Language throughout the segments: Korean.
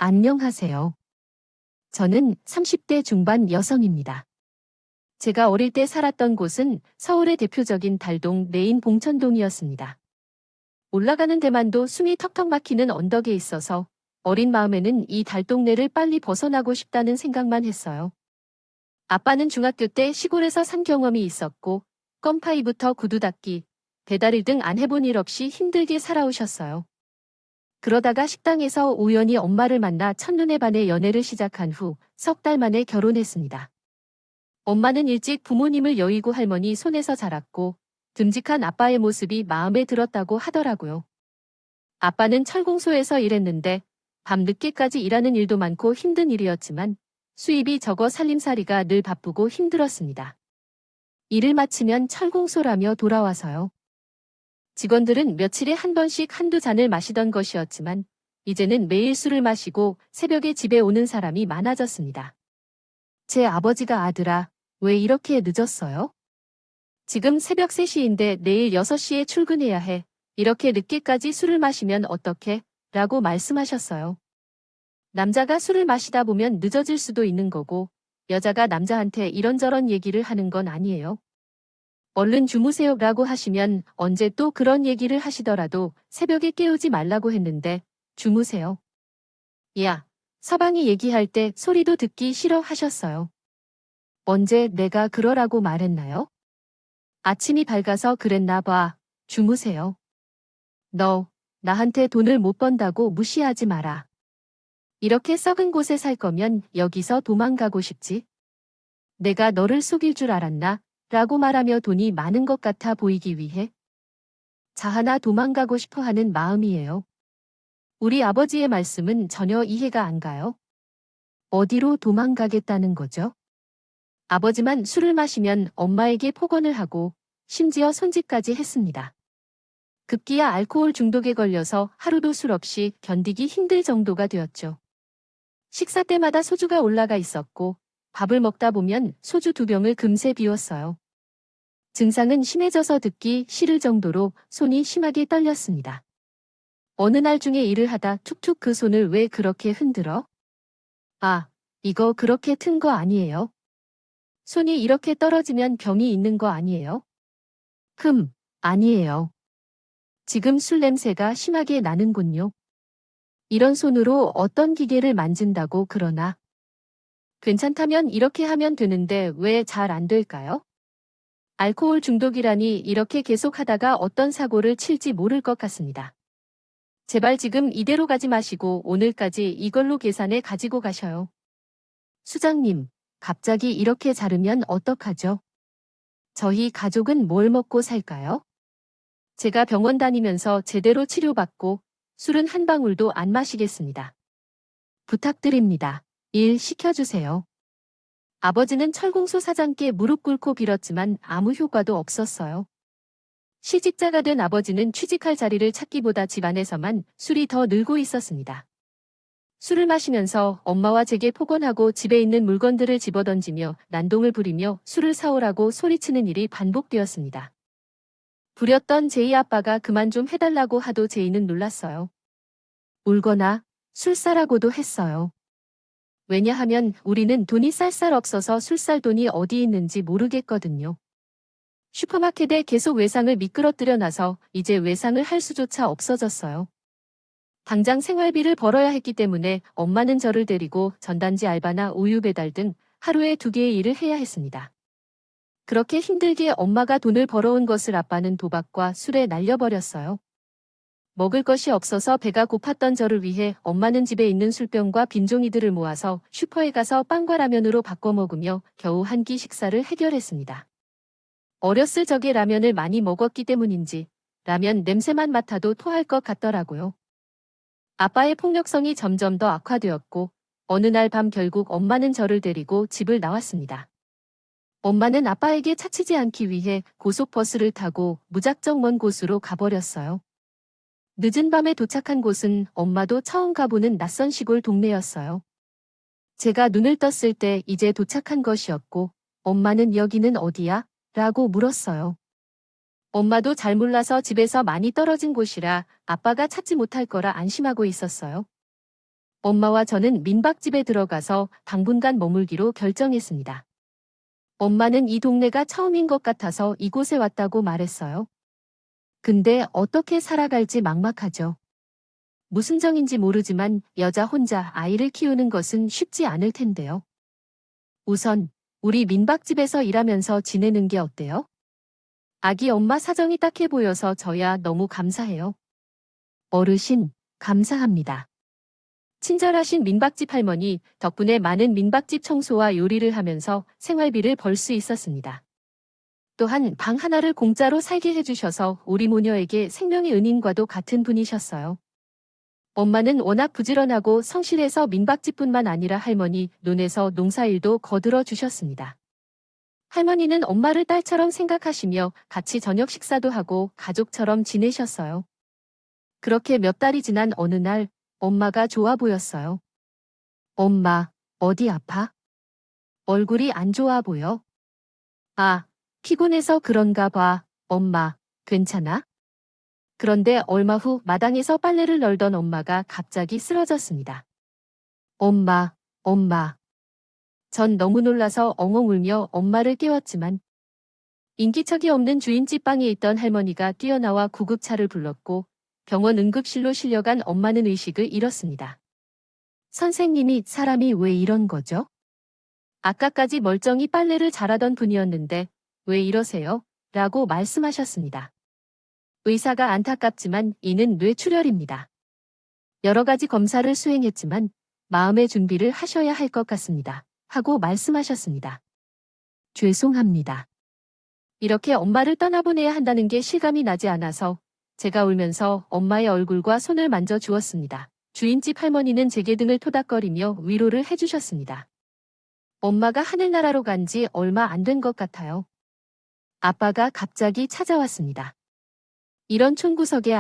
안녕하세요. 저는 30대 중반 여성입니다. 제가 어릴 때 살았던 곳은 서울의 대표적인 달동 내인 봉천동이었습니다. 올라가는 데만도 숨이 턱턱 막히는 언덕에 있어서 어린 마음에는 이 달동네를 빨리 벗어나고 싶다는 생각만 했어요. 아빠는 중학교 때 시골에서 산 경험이 있었고 껌파이부터 구두 닦기, 배달일 등 안 해본 일 없이 힘들게 살아오셨어요. 그러다가 식당에서 우연히 엄마를 만나 첫눈에 반해 연애를 시작한 후 석 달 만에 결혼했습니다. 엄마는 일찍 부모님을 여의고 할머니 손에서 자랐고 듬직한 아빠의 모습이 마음에 들었다고 하더라고요. 아빠는 철공소에서 일했는데 밤 늦게까지 일하는 일도 많고 힘든 일이었지만 수입이 적어 살림살이가 늘 바쁘고 힘들었습니다. 일을 마치면 철공소라며 돌아와서요. 직원들은 며칠에 한 번씩 한두 잔을 마시던 것이었지만 이제는 매일 술을 마시고 새벽에 집에 오는 사람이 많아졌습니다. 제 아버지가 아들아, 왜 이렇게 늦었어요? 지금 새벽 3시인데 내일 6시에 출근해야 해. 이렇게 늦게까지 술을 마시면 어떡해? 라고 말씀하셨어요. 남자가 술을 마시다 보면 늦어질 수도 있는 거고 여자가 남자한테 이런저런 얘기를 하는 건 아니에요. 얼른 주무세요 라고 하시면 언제 또 그런 얘기를 하시더라도 새벽에 깨우지 말라고 했는데 주무세요. 야, 서방이 얘기할 때 소리도 듣기 싫어 하셨어요. 언제 내가 그러라고 말했나요? 아침이 밝아서 그랬나 봐. 주무세요. 너, 나한테 돈을 못 번다고 무시하지 마라. 이렇게 썩은 곳에 살 거면 여기서 도망가고 싶지? 내가 너를 속일 줄 알았나? 라고 말하며 돈이 많은 것 같아 보이기 위해 자하나 도망가고 싶어 하는 마음이에요. 우리 아버지의 말씀은 전혀 이해가 안 가요. 어디로 도망가겠다는 거죠? 아버지만 술을 마시면 엄마에게 폭언을 하고 심지어 손짓까지 했습니다. 급기야 알코올 중독에 걸려서 하루도 술 없이 견디기 힘들 정도가 되었죠. 식사 때마다 소주가 올라가 있었고 밥을 먹다 보면 소주 2병을 금세 비웠어요. 증상은 심해져서 듣기 싫을 정도로 손이 심하게 떨렸습니다. 어느 날 중에 일을 하다 툭툭 그 손을 왜 그렇게 흔들어? 아, 이거 그렇게 튼 거 아니에요? 손이 이렇게 떨어지면 병이 있는 거 아니에요? 아니에요. 지금 술 냄새가 심하게 나는군요. 이런 손으로 어떤 기계를 만진다고 그러나? 괜찮다면 이렇게 하면 되는데 왜 잘 안 될까요? 알코올 중독이라니 이렇게 계속하다가 어떤 사고를 칠지 모를 것 같습니다. 제발 지금 이대로 가지 마시고 오늘까지 이걸로 계산해 가지고 가셔요. 수장님, 갑자기 이렇게 자르면 어떡하죠? 저희 가족은 뭘 먹고 살까요? 제가 병원 다니면서 제대로 치료받고 술은 한 방울도 안 마시겠습니다. 부탁드립니다. 일 시켜주세요. 아버지는 철공소 사장께 무릎 꿇고 빌었지만 아무 효과도 없었어요. 실직자가 된 아버지는 취직할 자리를 찾기보다 집안에서만 술이 더 늘고 있었습니다. 술을 마시면서 엄마와 제게 폭언하고 집에 있는 물건들을 집어던지며 난동을 부리며 술을 사오라고 소리치는 일이 반복되었습니다. 부렸던 제이 아빠가 그만 좀 해달라고 하도 제이는 놀랐어요. 울거나 술사라고도 했어요. 왜냐하면 우리는 돈이 쌀쌀 없어서 술 살 돈이 어디 있는지 모르겠거든요. 슈퍼마켓에 계속 외상을 미끄러뜨려 놔서 이제 외상을 할 수조차 없어졌어요. 당장 생활비를 벌어야 했기 때문에 엄마는 저를 데리고 전단지 알바나 우유 배달 등 하루에 2개의 일을 해야 했습니다. 그렇게 힘들게 엄마가 돈을 벌어온 것을 아빠는 도박과 술에 날려버렸어요. 먹을 것이 없어서 배가 고팠던 저를 위해 엄마는 집에 있는 술병과 빈종이들을 모아서 슈퍼에 가서 빵과 라면으로 바꿔 먹으며 겨우 한 끼 식사를 해결했습니다. 어렸을 적에 라면을 많이 먹었기 때문인지 라면 냄새만 맡아도 토할 것 같더라고요. 아빠의 폭력성이 점점 더 악화되었고 어느 날 밤 결국 엄마는 저를 데리고 집을 나왔습니다. 엄마는 아빠에게 차치지 않기 위해 고속버스를 타고 무작정 먼 곳으로 가버렸어요. 늦은 밤에 도착한 곳은 엄마도 처음 가보는 낯선 시골 동네였어요. 제가 눈을 떴을 때 이제 도착한 것이었고 엄마는 여기는 어디야? 라고 물었어요. 엄마도 잘 몰라서 집에서 많이 떨어진 곳이라 아빠가 찾지 못할 거라 안심하고 있었어요. 엄마와 저는 민박집에 들어가서 당분간 머물기로 결정했습니다. 엄마는 이 동네가 처음인 것 같아서 이곳에 왔다고 말했어요. 근데 어떻게 살아갈지 막막하죠. 무슨 정인지 모르지만 여자 혼자 아이를 키우는 것은 쉽지 않을 텐데요. 우선 우리 민박집에서 일하면서 지내는 게 어때요? 아기 엄마 사정이 딱해 보여서 저야 너무 감사해요. 어르신, 감사합니다. 친절하신 민박집 할머니 덕분에 많은 민박집 청소와 요리를 하면서 생활비를 벌 수 있었습니다. 또한 방 하나를 공짜로 살게 해주셔서 우리 모녀에게 생명의 은인과도 같은 분이셨어요. 엄마는 워낙 부지런하고 성실해서 민박집뿐만 아니라 할머니 논에서 농사일도 거들어 주셨습니다. 할머니는 엄마를 딸처럼 생각하시며 같이 저녁 식사도 하고 가족처럼 지내셨어요. 그렇게 몇 달이 지난 어느 날 엄마가 좋아 보였어요. 엄마, 어디 아파? 얼굴이 안 좋아 보여. 아, 피곤해서 그런가 봐. 엄마, 괜찮아? 그런데 얼마 후 마당에서 빨래를 널던 엄마가 갑자기 쓰러졌습니다. 엄마, 엄마. 전 너무 놀라서 엉엉 울며 엄마를 깨웠지만 인기척이 없는 주인집 방에 있던 할머니가 뛰어나와 구급차를 불렀고 병원 응급실로 실려간 엄마는 의식을 잃었습니다. 선생님이 사람이 왜 이런 거죠? 아까까지 멀쩡히 빨래를 잘하던 분이었는데 왜 이러세요? 라고 말씀하셨습니다. 의사가 안타깝지만 이는 뇌출혈입니다. 여러 가지 검사를 수행했지만 마음의 준비를 하셔야 할 것 같습니다. 하고 말씀하셨습니다. 죄송합니다. 이렇게 엄마를 떠나보내야 한다는 게 실감이 나지 않아서 제가 울면서 엄마의 얼굴과 손을 만져 주었습니다. 주인집 할머니는 제게 등을 토닥거리며 위로를 해주셨습니다. 엄마가 하늘나라로 간 지 얼마 안 된 것 같아요. 아빠가 갑자기 찾아왔습니다. 이런 촌구석에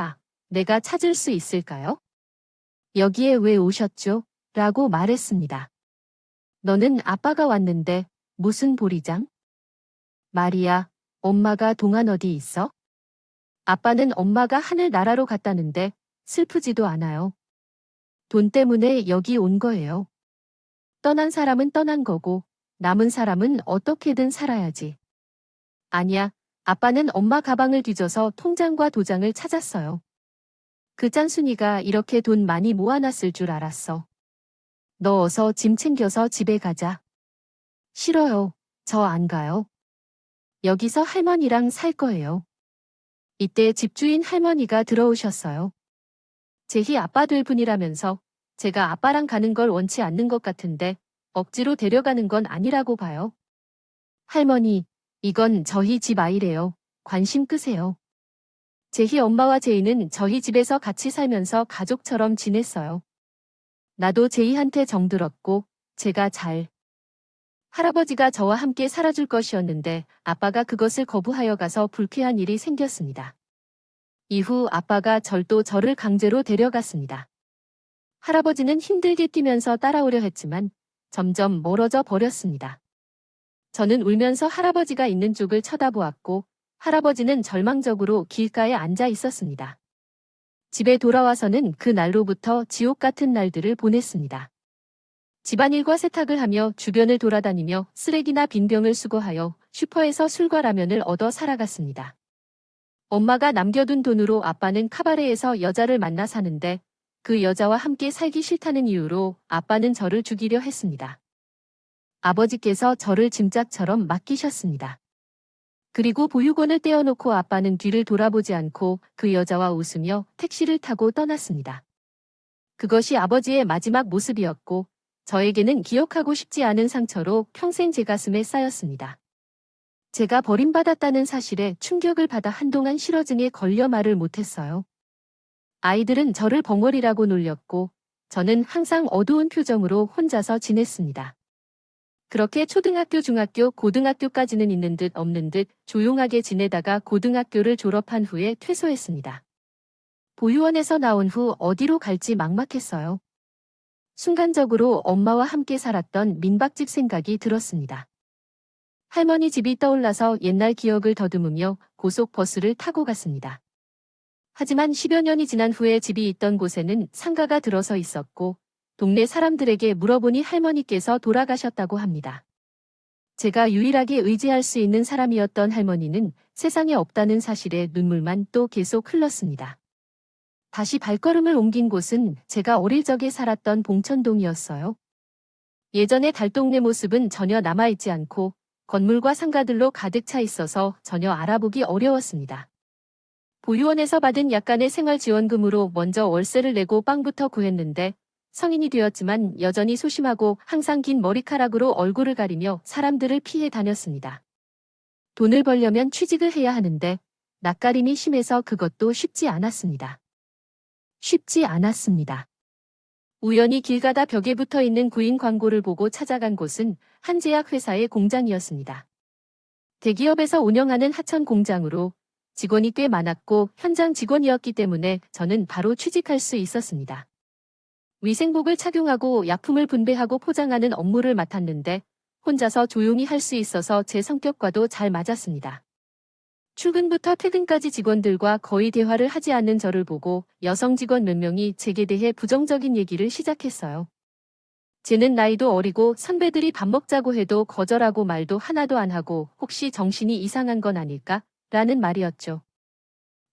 내가 찾을 수 있을까요? 여기에 왜 오셨죠? 라고 말했습니다. 너는 아빠가 왔는데 무슨 보리장? 말이야, 엄마가 동안 어디 있어? 아빠는 엄마가 하늘나라로 갔다는데 슬프지도 않아요. 돈 때문에 여기 온 거예요. 떠난 사람은 떠난 거고 남은 사람은 어떻게든 살아야지. 아니야, 아빠는 엄마 가방을 뒤져서 통장과 도장을 찾았어요. 그 짠순이가 이렇게 돈 많이 모아놨을 줄 알았어. 너 어서 짐 챙겨서 집에 가자. 싫어요. 저 안 가요. 여기서 할머니랑 살 거예요. 이때 집주인 할머니가 들어오셨어요. 제희 아빠 될 분이라면서 제가 아빠랑 가는 걸 원치 않는 것 같은데 억지로 데려가는 건 아니라고 봐요. 할머니, 이건 저희 집 아이래요. 관심 끄세요. 제희 엄마와 제이는 저희 집에서 같이 살면서 가족처럼 지냈어요. 나도 제이한테 정들었고 제가 할아버지가 저와 함께 살아줄 것이었는데 아빠가 그것을 거부하여 가서 불쾌한 일이 생겼습니다. 이후 아빠가 절도 저를 강제로 데려갔습니다. 할아버지는 힘들게 뛰면서 따라오려 했지만 점점 멀어져 버렸습니다. 저는 울면서 할아버지가 있는 쪽을 쳐다보았고 할아버지는 절망적으로 길가에 앉아 있었습니다. 집에 돌아와서는 그 날로부터 지옥 같은 날들을 보냈습니다. 집안일과 세탁을 하며 주변을 돌아다니며 쓰레기나 빈병을 수거하여 슈퍼에서 술과 라면을 얻어 살아갔습니다. 엄마가 남겨둔 돈으로 아빠는 카바레에서 여자를 만나 사는데 그 여자와 함께 살기 싫다는 이유로 아빠는 저를 죽이려 했습니다. 아버지께서 저를 짐짝처럼 맡기셨습니다. 그리고 보육원을 떼어놓고 아빠는 뒤를 돌아보지 않고 그 여자와 웃으며 택시를 타고 떠났습니다. 그것이 아버지의 마지막 모습이었고 저에게는 기억하고 싶지 않은 상처로 평생 제 가슴에 쌓였습니다. 제가 버림받았다는 사실에 충격을 받아 한동안 실어증에 걸려 말을 못했어요. 아이들은 저를 벙어리라고 놀렸고 저는 항상 어두운 표정으로 혼자서 지냈습니다. 그렇게 초등학교, 중학교, 고등학교까지는 있는 듯 없는 듯 조용하게 지내다가 고등학교를 졸업한 후에 퇴소했습니다. 보육원에서 나온 후 어디로 갈지 막막했어요. 순간적으로 엄마와 함께 살았던 민박집 생각이 들었습니다. 할머니 집이 떠올라서 옛날 기억을 더듬으며 고속버스를 타고 갔습니다. 하지만 10여 년이 지난 후에 집이 있던 곳에는 상가가 들어서 있었고 동네 사람들에게 물어보니 할머니께서 돌아가셨다고 합니다. 제가 유일하게 의지할 수 있는 사람이었던 할머니는 세상에 없다는 사실에 눈물만 또 계속 흘렀습니다. 다시 발걸음을 옮긴 곳은 제가 어릴 적에 살았던 봉천동이었어요. 예전의 달동네 모습은 전혀 남아있지 않고 건물과 상가들로 가득 차 있어서 전혀 알아보기 어려웠습니다. 보육원에서 받은 약간의 생활지원금으로 먼저 월세를 내고 빵부터 구했는데 성인이 되었지만 여전히 소심하고 항상 긴 머리카락으로 얼굴을 가리며 사람들을 피해 다녔습니다. 돈을 벌려면 취직을 해야 하는데 낯가림이 심해서 그것도 쉽지 않았습니다. 쉽지 않았습니다. 우연히 길 가다 벽에 붙어 있는 구인 광고를 보고 찾아간 곳은 한 제약 회사의 공장이었습니다. 대기업에서 운영하는 하천 공장으로 직원이 꽤 많았고 현장 직원이었기 때문에 저는 바로 취직할 수 있었습니다. 위생복을 착용하고 약품을 분배하고 포장하는 업무를 맡았는데 혼자서 조용히 할 수 있어서 제 성격과도 잘 맞았습니다. 출근부터 퇴근까지 직원들과 거의 대화를 하지 않는 저를 보고 여성 직원 몇 명이 제게 대해 부정적인 얘기를 시작했어요. 쟤는 나이도 어리고 선배들이 밥 먹자고 해도 거절하고 말도 하나도 안 하고 혹시 정신이 이상한 건 아닐까? 라는 말이었죠.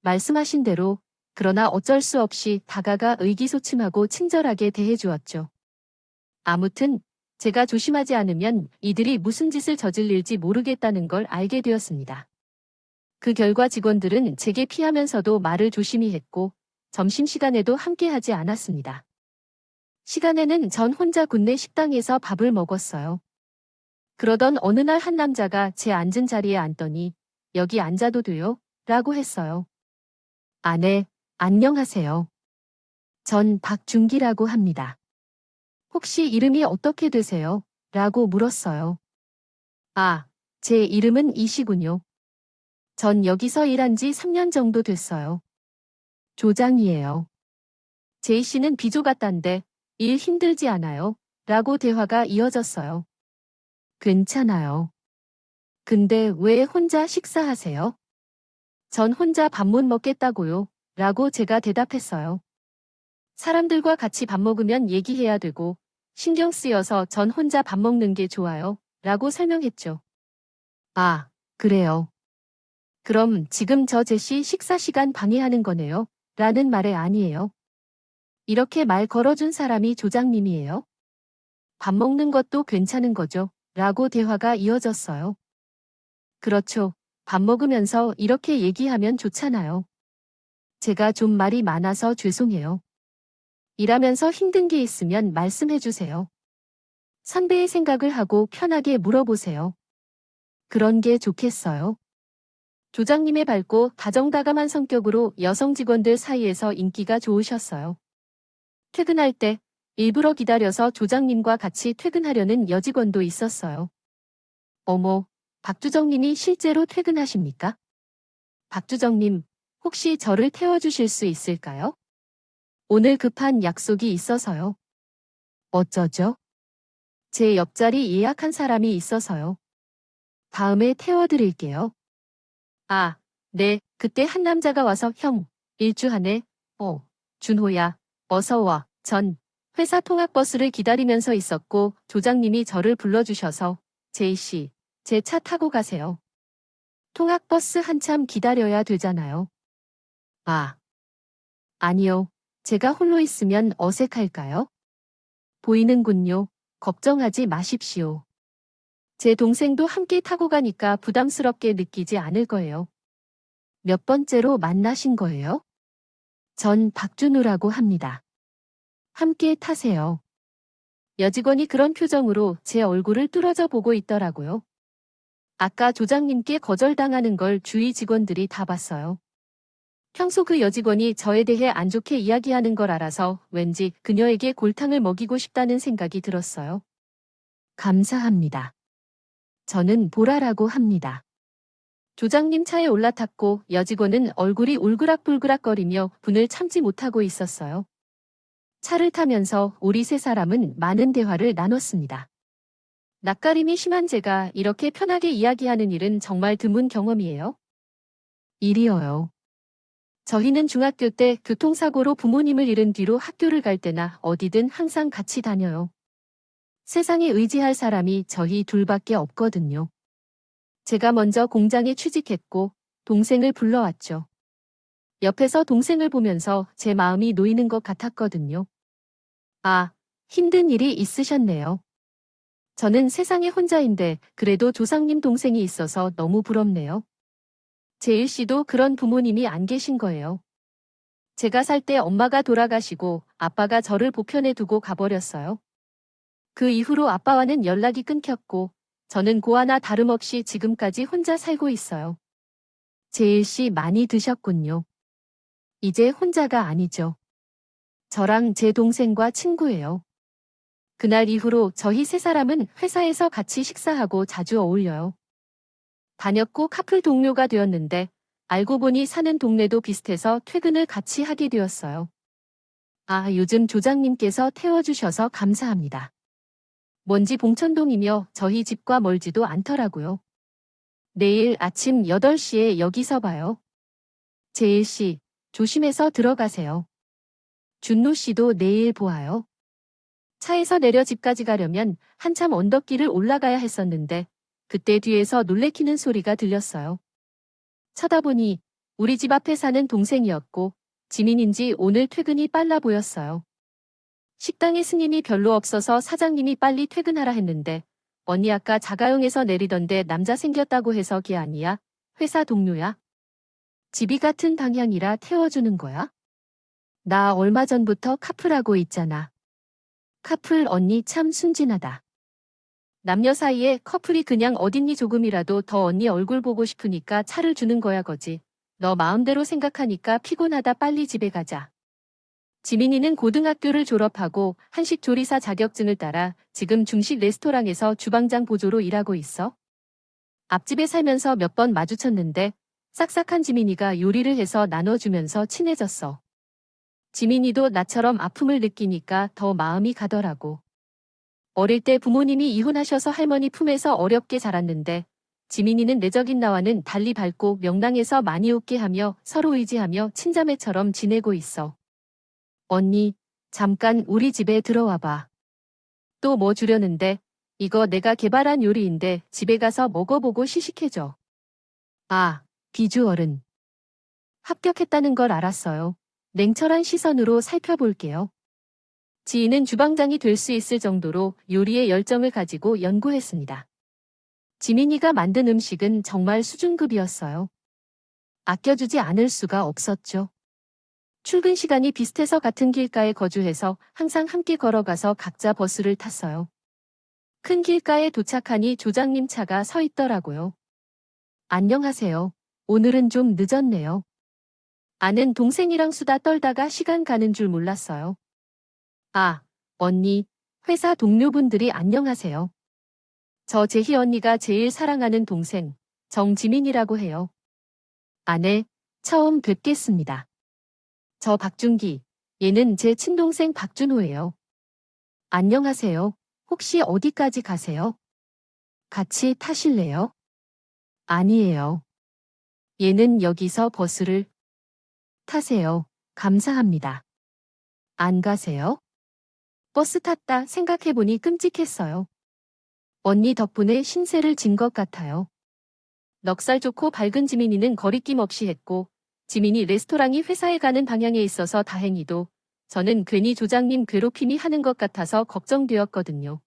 말씀하신 대로 그러나 어쩔 수 없이 다가가 의기소침하고 친절하게 대해주었죠. 아무튼 제가 조심하지 않으면 이들이 무슨 짓을 저질릴지 모르겠다는 걸 알게 되었습니다. 그 결과 직원들은 제게 피하면서도 말을 조심히 했고 점심시간에도 함께하지 않았습니다. 시간에는 전 혼자 굿네 식당에서 밥을 먹었어요. 그러던 어느 날 한 남자가 제 앉은 자리에 앉더니 여기 앉아도 돼요? 라고 했어요. 아, 네, 안녕하세요. 전 박준기라고 합니다. 혹시 이름이 어떻게 되세요? 라고 물었어요. 아, 제 이름은 이시군요. 전 여기서 일한 지 3년 정도 됐어요. 조장이에요. 제이 씨는 비조 같단데 일 힘들지 않아요? 라고 대화가 이어졌어요. 괜찮아요. 근데 왜 혼자 식사하세요? 전 혼자 밥 못 먹겠다고요. 라고 제가 대답했어요. 사람들과 같이 밥 먹으면 얘기해야 되고 신경 쓰여서 전 혼자 밥 먹는 게 좋아요. 라고 설명했죠. 아, 그래요. 그럼 지금 저 제시 식사 시간 방해하는 거네요. 라는 말에 아니에요. 이렇게 말 걸어준 사람이 조장님이에요. 밥 먹는 것도 괜찮은 거죠. 라고 대화가 이어졌어요. 그렇죠. 밥 먹으면서 이렇게 얘기하면 좋잖아요. 제가 좀 말이 많아서 죄송해요. 일하면서 힘든 게 있으면 말씀해 주세요. 선배의 생각을 하고 편하게 물어보세요. 그런 게 좋겠어요. 조장님의 밝고 다정다감한 성격으로 여성 직원들 사이에서 인기가 좋으셨어요. 퇴근할 때 일부러 기다려서 조장님과 같이 퇴근하려는 여직원도 있었어요. 어머, 박주정님이 실제로 퇴근하십니까? 박주정님, 혹시 저를 태워주실 수 있을까요? 오늘 급한 약속이 있어서요. 어쩌죠? 제 옆자리 예약한 사람이 있어서요. 다음에 태워드릴게요. 아, 네, 그때 한 남자가 와서 형, 일주하네. 준호야, 어서 와. 전 회사 통학버스를 기다리면서 있었고 조장님이 저를 불러주셔서 제이씨, 제 차 타고 가세요. 통학버스 한참 기다려야 되잖아요. 아, 아니요. 제가 홀로 있으면 어색할까요? 보이는군요. 걱정하지 마십시오. 제 동생도 함께 타고 가니까 부담스럽게 느끼지 않을 거예요. 몇 번째로 만나신 거예요? 전 박준우라고 합니다. 함께 타세요. 여직원이 그런 표정으로 제 얼굴을 뚫어져 보고 있더라고요. 아까 조장님께 거절당하는 걸 주위 직원들이 다 봤어요. 평소 그 여직원이 저에 대해 안 좋게 이야기하는 걸 알아서 왠지 그녀에게 골탕을 먹이고 싶다는 생각이 들었어요. 감사합니다. 저는 보라라고 합니다. 조장님 차에 올라탔고 여직원은 얼굴이 울그락불그락거리며 분을 참지 못하고 있었어요. 차를 타면서 우리 세 사람은 많은 대화를 나눴습니다. 낯가림이 심한 제가 이렇게 편하게 이야기하는 일은 정말 드문 경험이에요. 일이어요. 저희는 중학교 때 교통사고로 부모님을 잃은 뒤로 학교를 갈 때나 어디든 항상 같이 다녀요. 세상에 의지할 사람이 저희 둘밖에 없거든요. 제가 먼저 공장에 취직했고 동생을 불러왔죠. 옆에서 동생을 보면서 제 마음이 놓이는 것 같았거든요. 아, 힘든 일이 있으셨네요. 저는 세상에 혼자인데 그래도 조상님 동생이 있어서 너무 부럽네요. 제일 씨도 그런 부모님이 안 계신 거예요. 제가 살 때 엄마가 돌아가시고 아빠가 저를 보편에 두고 가버렸어요. 그 이후로 아빠와는 연락이 끊겼고 저는 고아나 다름없이 지금까지 혼자 살고 있어요. 제일 씨 많이 드셨군요. 이제 혼자가 아니죠. 저랑 제 동생과 친구예요. 그날 이후로 저희 세 사람은 회사에서 같이 식사하고 자주 어울려요. 다녔고 카풀 동료가 되었는데 알고 보니 사는 동네도 비슷해서 퇴근을 같이 하게 되었어요. 아, 요즘 조장님께서 태워주셔서 감사합니다. 먼지 봉천동이며 저희 집과 멀지도 않더라고요. 내일 아침 8시에 여기서 봐요. 제일 씨, 조심해서 들어가세요. 준노 씨도 내일 보아요. 차에서 내려 집까지 가려면 한참 언덕길을 올라가야 했었는데 그때 뒤에서 놀래키는 소리가 들렸어요. 쳐다보니 우리 집 앞에 사는 동생이었고 지민인지 오늘 퇴근이 빨라 보였어요. 식당에 스님이 별로 없어서 사장님이 빨리 퇴근하라 했는데 언니 아까 자가용에서 내리던데 남자 생겼다고 해서 걔 아니야? 회사 동료야? 집이 같은 방향이라 태워주는 거야? 나 얼마 전부터 카풀하고 있잖아. 카풀 언니 참 순진하다. 남녀 사이에 커플이 그냥 어딨니 조금이라도 더 언니 얼굴 보고 싶으니까 차를 주는 거야 거지. 너 마음대로 생각하니까 피곤하다 빨리 집에 가자. 지민이는 고등학교를 졸업하고 한식 조리사 자격증을 따라 지금 중식 레스토랑에서 주방장 보조로 일하고 있어. 앞집에 살면서 몇 번 마주쳤는데 싹싹한 지민이가 요리를 해서 나눠주면서 친해졌어. 지민이도 나처럼 아픔을 느끼니까 더 마음이 가더라고. 어릴 때 부모님이 이혼하셔서 할머니 품에서 어렵게 자랐는데 지민이는 내적인 나와는 달리 밝고 명랑해서 많이 웃게 하며 서로 의지하며 친자매처럼 지내고 있어. 언니, 잠깐 우리 집에 들어와 봐. 또 뭐 주려는데? 이거 내가 개발한 요리인데 집에 가서 먹어보고 시식해줘. 아, 비주얼은. 합격했다는 걸 알았어요. 냉철한 시선으로 살펴볼게요. 지인은 주방장이 될 수 있을 정도로 요리에 열정을 가지고 연구했습니다. 지민이가 만든 음식은 정말 수준급이었어요. 아껴주지 않을 수가 없었죠. 출근 시간이 비슷해서 같은 길가에 거주해서 항상 함께 걸어가서 각자 버스를 탔어요. 큰 길가에 도착하니 조장님 차가 서 있더라고요. 안녕하세요. 오늘은 좀 늦었네요. 아는 동생이랑 수다 떨다가 시간 가는 줄 몰랐어요. 아, 언니, 회사 동료분들이 안녕하세요. 저 제희 언니가 제일 사랑하는 동생, 정지민이라고 해요. 아내, 처음 뵙겠습니다. 저 박준기, 얘는 제 친동생 박준호예요. 안녕하세요. 혹시 어디까지 가세요? 같이 타실래요? 아니에요. 얘는 여기서 버스를 타세요. 감사합니다. 안 가세요? 버스 탔다 생각해보니 끔찍했어요. 언니 덕분에 신세를 진 것 같아요. 넉살 좋고 밝은 지민이는 거리낌 없이 했고 지민이 레스토랑이 회사에 가는 방향에 있어서 다행히도 저는 괜히 조장님 괴롭힘이 하는 것 같아서 걱정되었거든요.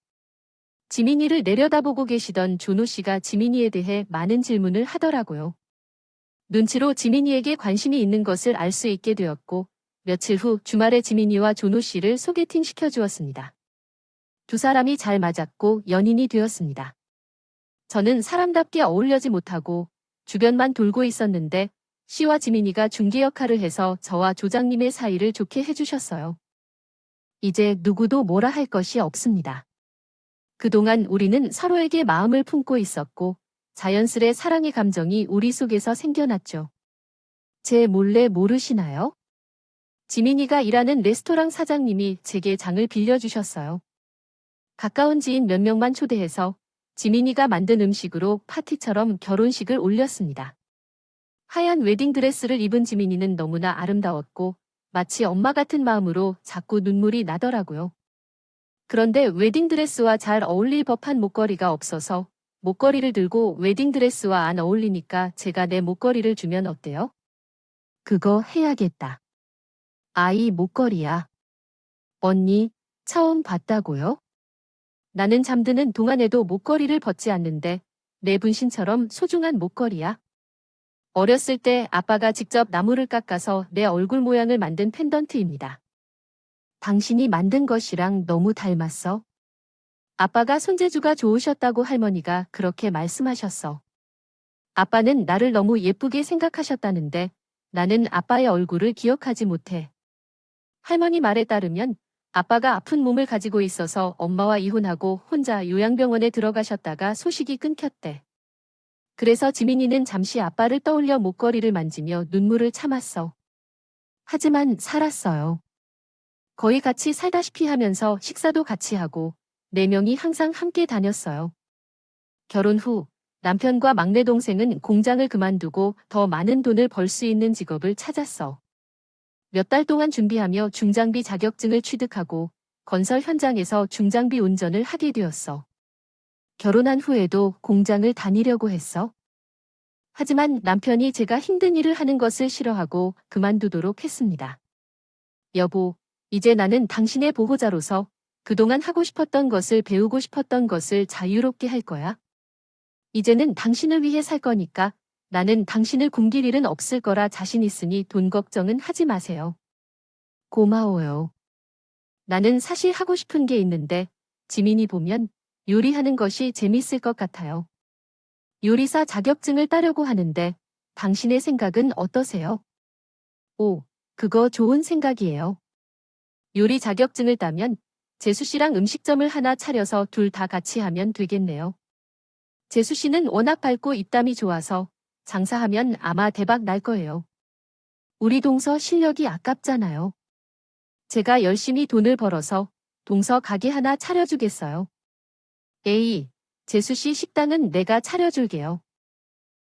지민이를 내려다보고 계시던 준호 씨가 지민이에 대해 많은 질문을 하더라고요. 눈치로 지민이에게 관심이 있는 것을 알 수 있게 되었고 며칠 후 주말에 지민이와 준호 씨를 소개팅 시켜주었습니다. 두 사람이 잘 맞았고 연인이 되었습니다. 저는 사람답게 어울려지 못하고 주변만 돌고 있었는데 씨와 지민이가 중개 역할을 해서 저와 조장님의 사이를 좋게 해주셨어요. 이제 누구도 뭐라 할 것이 없습니다. 그동안 우리는 서로에게 마음을 품고 있었고 자연스레 사랑의 감정이 우리 속에서 생겨났죠. 제 몰래 모르시나요? 지민이가 일하는 레스토랑 사장님이 제게 장을 빌려주셨어요. 가까운 지인 몇 명만 초대해서 지민이가 만든 음식으로 파티처럼 결혼식을 올렸습니다. 하얀 웨딩드레스를 입은 지민이는 너무나 아름다웠고 마치 엄마 같은 마음으로 자꾸 눈물이 나더라고요. 그런데 웨딩드레스와 잘 어울릴 법한 목걸이가 없어서 목걸이를 들고 웨딩드레스와 안 어울리니까 제가 내 목걸이를 주면 어때요? 그거 해야겠다. 아이 목걸이야. 언니, 처음 봤다고요? 나는 잠드는 동안에도 목걸이를 벗지 않는데 내 분신처럼 소중한 목걸이야. 어렸을 때 아빠가 직접 나무를 깎아서 내 얼굴 모양을 만든 펜던트입니다. 당신이 만든 것이랑 너무 닮았어. 아빠가 손재주가 좋으셨다고 할머니가 그렇게 말씀하셨어. 아빠는 나를 너무 예쁘게 생각하셨다는데 나는 아빠의 얼굴을 기억하지 못해. 할머니 말에 따르면 아빠가 아픈 몸을 가지고 있어서 엄마와 이혼하고 혼자 요양병원에 들어가셨다가 소식이 끊겼대. 그래서 지민이는 잠시 아빠를 떠올려 목걸이를 만지며 눈물을 참았어. 하지만 살았어요. 거의 같이 살다시피 하면서 식사도 같이 하고 4명이 항상 함께 다녔어요. 결혼 후 남편과 막내 동생은 공장을 그만두고 더 많은 돈을 벌 수 있는 직업을 찾았어. 몇 달 동안 준비하며 중장비 자격증을 취득하고 건설 현장에서 중장비 운전을 하게 되었어. 결혼한 후에도 공장을 다니려고 했어. 하지만 남편이 제가 힘든 일을 하는 것을 싫어하고 그만두도록 했습니다. 여보, 이제 나는 당신의 보호자로서 그동안 하고 싶었던 것을 배우고 싶었던 것을 자유롭게 할 거야. 이제는 당신을 위해 살 거니까 나는 당신을 굶길 일은 없을 거라 자신 있으니 돈 걱정은 하지 마세요. 고마워요. 나는 사실 하고 싶은 게 있는데 지민이 보면 요리하는 것이 재밌을 것 같아요. 요리사 자격증을 따려고 하는데 당신의 생각은 어떠세요? 오, 그거 좋은 생각이에요. 요리 자격증을 따면 재수 씨랑 음식점을 하나 차려서 둘 다 같이 하면 되겠네요. 재수 씨는 워낙 밝고 입담이 좋아서 장사하면 아마 대박 날 거예요. 우리 동서 실력이 아깝잖아요. 제가 열심히 돈을 벌어서 동서 가게 하나 차려주겠어요. 에이, 재수 씨 식당은 내가 차려줄게요.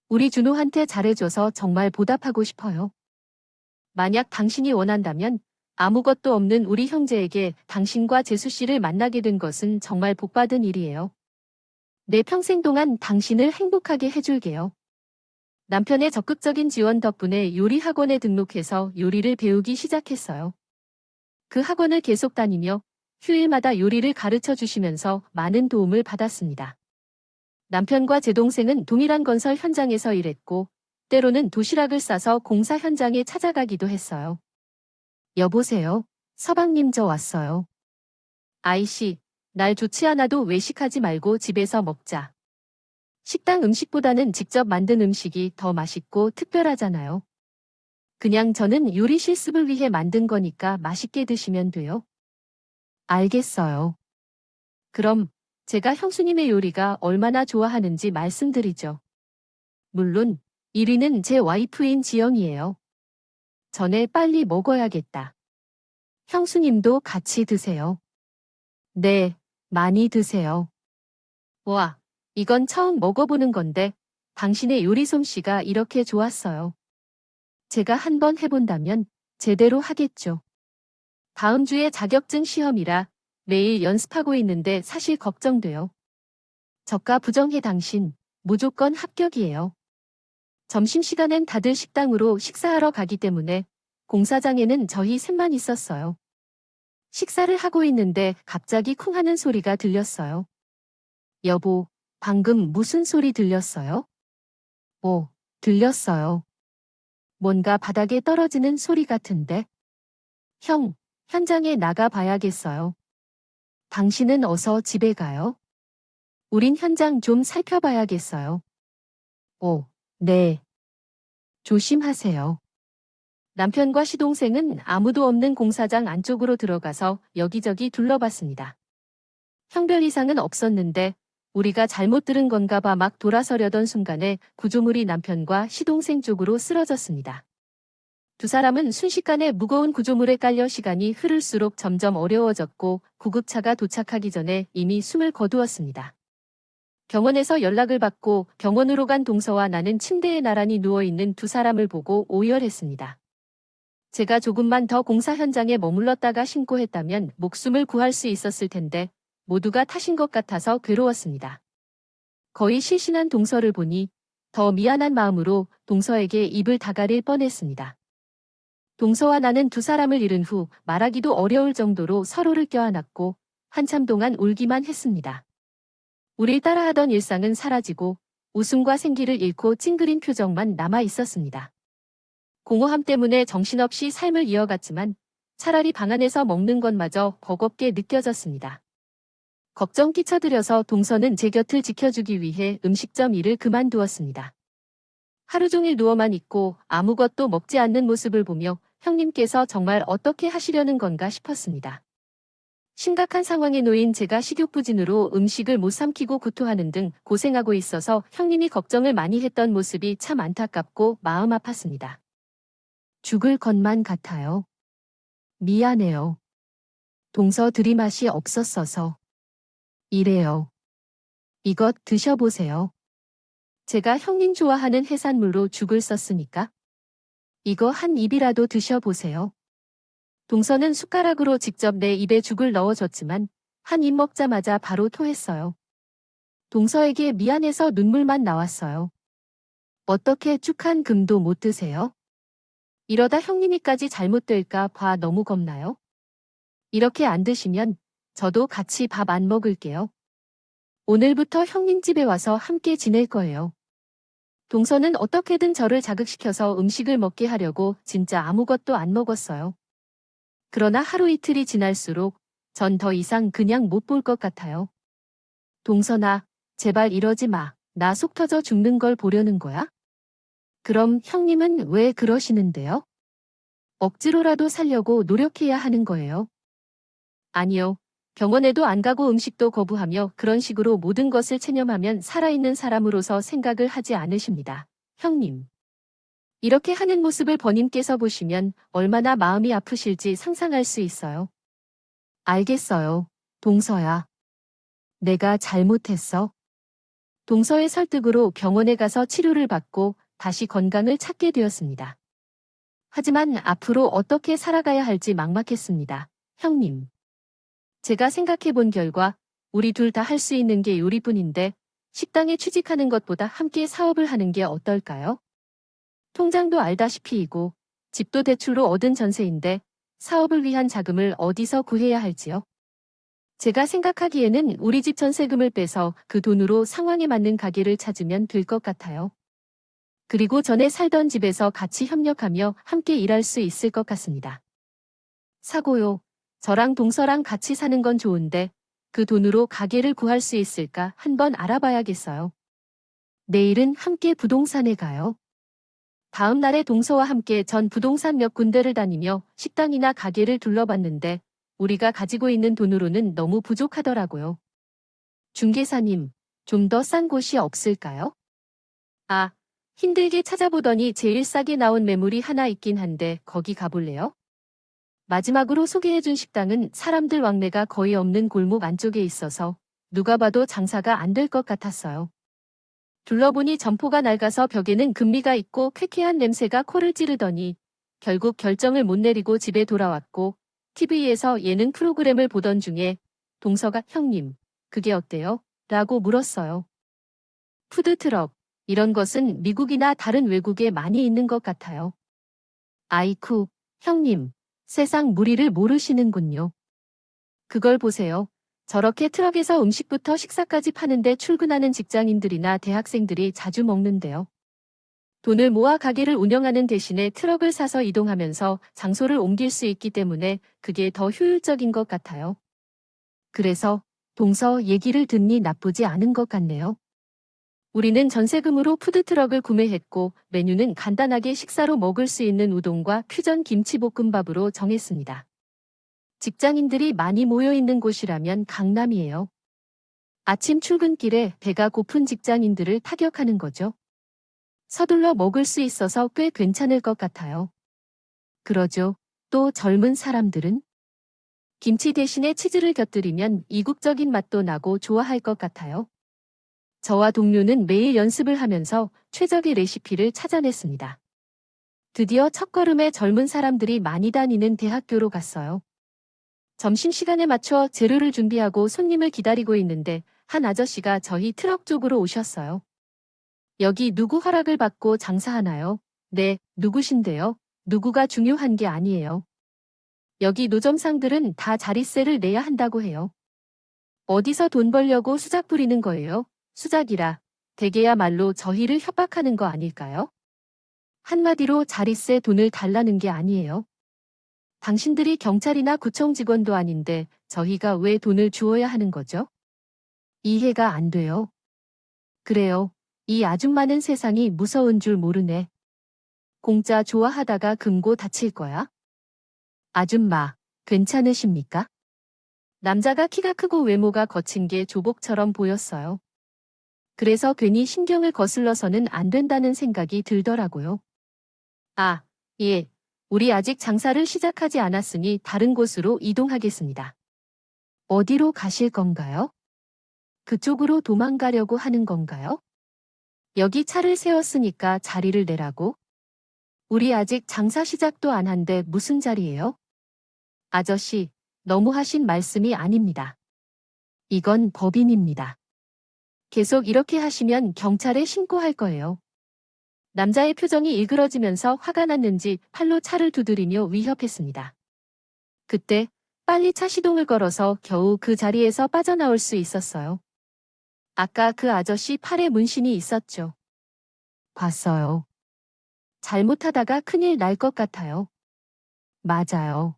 우리 준호한테 잘해줘서 정말 보답하고 싶어요. 만약 당신이 원한다면 아무것도 없는 우리 형제에게 당신과 재수 씨를 만나게 된 것은 정말 복받은 일이에요. 내 평생 동안 당신을 행복하게 해줄게요. 남편의 적극적인 지원 덕분에 요리 학원에 등록해서 요리를 배우기 시작했어요. 그 학원을 계속 다니며 휴일마다 요리를 가르쳐 주시면서 많은 도움을 받았습니다. 남편과 제 동생은 동일한 건설 현장에서 일했고 때로는 도시락을 싸서 공사 현장에 찾아가기도 했어요. 여보세요. 서방님 저 왔어요. 아이씨, 날 좋지 않아도 외식하지 말고 집에서 먹자. 식당 음식보다는 직접 만든 음식이 더 맛있고 특별하잖아요. 그냥 저는 요리 실습을 위해 만든 거니까 맛있게 드시면 돼요. 알겠어요. 그럼 제가 형수님의 요리가 얼마나 좋아하는지 말씀드리죠. 물론 1위는 제 와이프인 지영이에요. 전에 빨리 먹어야겠다. 형수님도 같이 드세요. 네, 많이 드세요. 와, 이건 처음 먹어보는 건데 당신의 요리 솜씨가 이렇게 좋았어요. 제가 한번 해본다면 제대로 하겠죠. 다음 주에 자격증 시험이라 매일 연습하고 있는데 사실 걱정돼요. 저가 부정해 당신 무조건 합격이에요. 점심시간엔 다들 식당으로 식사하러 가기 때문에 공사장에는 저희 셋만 있었어요. 식사를 하고 있는데 갑자기 쿵 하는 소리가 들렸어요. 여보, 방금 무슨 소리 들렸어요? 오, 들렸어요. 뭔가 바닥에 떨어지는 소리 같은데. 형, 현장에 나가 봐야겠어요. 당신은 어서 집에 가요. 우린 현장 좀 살펴봐야겠어요. 오, 네. 조심하세요. 남편과 시동생은 아무도 없는 공사장 안쪽으로 들어가서 여기저기 둘러봤습니다. 형별 이상은 없었는데 우리가 잘못 들은 건가 봐 막 돌아서려던 순간에 구조물이 남편과 시동생 쪽으로 쓰러졌습니다. 두 사람은 순식간에 무거운 구조물에 깔려 시간이 흐를수록 점점 어려워졌고 구급차가 도착하기 전에 이미 숨을 거두었습니다. 병원에서 연락을 받고 병원으로 간 동서와 나는 침대에 나란히 누워있는 두 사람을 보고 오열했습니다. 제가 조금만 더 공사 현장에 머물렀다가 신고했다면 목숨을 구할 수 있었을 텐데 모두가 탓인 것 같아서 괴로웠습니다. 거의 실신한 동서를 보니 더 미안한 마음으로 동서에게 입을 다가릴 뻔했습니다. 동서와 나는 두 사람을 잃은 후 말하기도 어려울 정도로 서로를 껴안았고 한참 동안 울기만 했습니다. 우릴 따라하던 일상은 사라지고 웃음과 생기를 잃고 찡그린 표정만 남아 있었습니다. 공허함 때문에 정신없이 삶을 이어갔지만 차라리 방 안에서 먹는 것마저 버겁게 느껴졌습니다. 걱정 끼쳐드려서 동서는 제 곁을 지켜주기 위해 음식점 일을 그만두었습니다. 하루 종일 누워만 있고 아무것도 먹지 않는 모습을 보며 형님께서 정말 어떻게 하시려는 건가 싶었습니다. 심각한 상황에 놓인 제가 식욕부진으로 음식을 못 삼키고 구토하는 등 고생하고 있어서 형님이 걱정을 많이 했던 모습이 참 안타깝고 마음 아팠습니다. 죽을 것만 같아요. 미안해요. 동서 들이맛이 없었어서. 이래요. 이것 드셔보세요. 제가 형님 좋아하는 해산물로 죽을 썼으니까. 이거 한 입이라도 드셔보세요. 동서는 숟가락으로 직접 내 입에 죽을 넣어줬지만 한 입 먹자마자 바로 토했어요. 동서에게 미안해서 눈물만 나왔어요. 어떻게 축한 금도 못 드세요? 이러다 형님이까지 잘못될까 봐 너무 겁나요? 이렇게 안 드시면 저도 같이 밥 안 먹을게요. 오늘부터 형님 집에 와서 함께 지낼 거예요. 동서는 어떻게든 저를 자극시켜서 음식을 먹게 하려고 진짜 아무것도 안 먹었어요. 그러나 하루 이틀이 지날수록 전 더 이상 그냥 못 볼 것 같아요. 동서나, 제발 이러지 마. 나 속 터져 죽는 걸 보려는 거야? 그럼 형님은 왜 그러시는데요? 억지로라도 살려고 노력해야 하는 거예요. 아니요. 병원에도 안 가고 음식도 거부하며 그런 식으로 모든 것을 체념하면 살아있는 사람으로서 생각을 하지 않으십니다. 형님. 이렇게 하는 모습을 버님께서 보시면 얼마나 마음이 아프실지 상상할 수 있어요. 알겠어요. 동서야. 내가 잘못했어. 동서의 설득으로 병원에 가서 치료를 받고 다시 건강을 찾게 되었습니다. 하지만 앞으로 어떻게 살아가야 할지 막막했습니다. 형님. 제가 생각해 본 결과 우리 둘 다 할 수 있는 게 요리뿐인데 식당에 취직하는 것보다 함께 사업을 하는 게 어떨까요? 통장도 알다시피이고 집도 대출로 얻은 전세인데 사업을 위한 자금을 어디서 구해야 할지요? 제가 생각하기에는 우리 집 전세금을 빼서 그 돈으로 상황에 맞는 가게를 찾으면 될 것 같아요. 그리고 전에 살던 집에서 같이 협력하며 함께 일할 수 있을 것 같습니다. 사고요. 저랑 동서랑 같이 사는 건 좋은데 그 돈으로 가게를 구할 수 있을까 한번 알아봐야겠어요. 내일은 함께 부동산에 가요. 다음 날에 동서와 함께 전 부동산 몇 군데를 다니며 식당이나 가게를 둘러봤는데 우리가 가지고 있는 돈으로는 너무 부족하더라고요. 중개사님, 좀 더 싼 곳이 없을까요? 아, 힘들게 찾아보더니 제일 싸게 나온 매물이 하나 있긴 한데 거기 가볼래요? 마지막으로 소개해준 식당은 사람들 왕래가 거의 없는 골목 안쪽에 있어서 누가 봐도 장사가 안 될 것 같았어요. 둘러보니 점포가 낡아서 벽에는 금미가 있고 쾌쾌한 냄새가 코를 찌르더니 결국 결정을 못 내리고 집에 돌아왔고 TV에서 예능 프로그램을 보던 중에 동서가 형님, 그게 어때요? 라고 물었어요. 푸드트럭, 이런 것은 미국이나 다른 외국에 많이 있는 것 같아요. 아이쿠, 형님, 세상 무리를 모르시는군요. 그걸 보세요. 저렇게 트럭에서 음식부터 식사까지 파는데 출근하는 직장인들이나 대학생들이 자주 먹는데요. 돈을 모아 가게를 운영하는 대신에 트럭을 사서 이동하면서 장소를 옮길 수 있기 때문에 그게 더 효율적인 것 같아요. 그래서 동서 얘기를 듣니 나쁘지 않은 것 같네요. 우리는 전세금으로 푸드트럭을 구매했고 메뉴는 간단하게 식사로 먹을 수 있는 우동과 퓨전 김치볶음밥으로 정했습니다. 직장인들이 많이 모여 있는 곳이라면 강남이에요. 아침 출근길에 배가 고픈 직장인들을 타격하는 거죠. 서둘러 먹을 수 있어서 꽤 괜찮을 것 같아요. 그러죠. 또 젊은 사람들은? 김치 대신에 치즈를 곁들이면 이국적인 맛도 나고 좋아할 것 같아요. 저와 동료는 매일 연습을 하면서 최적의 레시피를 찾아냈습니다. 드디어 첫걸음에 젊은 사람들이 많이 다니는 대학교로 갔어요. 점심시간에 맞춰 재료를 준비하고 손님을 기다리고 있는데 한 아저씨가 저희 트럭 쪽으로 오셨어요. 여기 누구 허락을 받고 장사하나요? 네, 누구신데요? 누구가 중요한 게 아니에요. 여기 노점상들은 다 자릿세를 내야 한다고 해요. 어디서 돈 벌려고 수작 부리는 거예요? 수작이라 대개야말로 저희를 협박하는 거 아닐까요? 한마디로 자릿세 돈을 달라는 게 아니에요. 당신들이 경찰이나 구청 직원도 아닌데 저희가 왜 돈을 주어야 하는 거죠? 이해가 안 돼요. 그래요. 이 아줌마는 세상이 무서운 줄 모르네. 공짜 좋아하다가 금고 다칠 거야? 아줌마, 괜찮으십니까? 남자가 키가 크고 외모가 거친 게 조복처럼 보였어요. 그래서 괜히 신경을 거슬러서는 안 된다는 생각이 들더라고요. 아, 예. 우리 아직 장사를 시작하지 않았으니 다른 곳으로 이동하겠습니다. 어디로 가실 건가요? 그쪽으로 도망가려고 하는 건가요? 여기 차를 세웠으니까 자리를 내라고? 우리 아직 장사 시작도 안 한데 무슨 자리예요? 아저씨, 너무하신 말씀이 아닙니다. 이건 법인입니다. 계속 이렇게 하시면 경찰에 신고할 거예요. 남자의 표정이 일그러지면서 화가 났는지 팔로 차를 두드리며 위협했습니다. 그때 빨리 차 시동을 걸어서 겨우 그 자리에서 빠져나올 수 있었어요. 아까 그 아저씨 팔에 문신이 있었죠. 봤어요. 잘못하다가 큰일 날 것 같아요. 맞아요.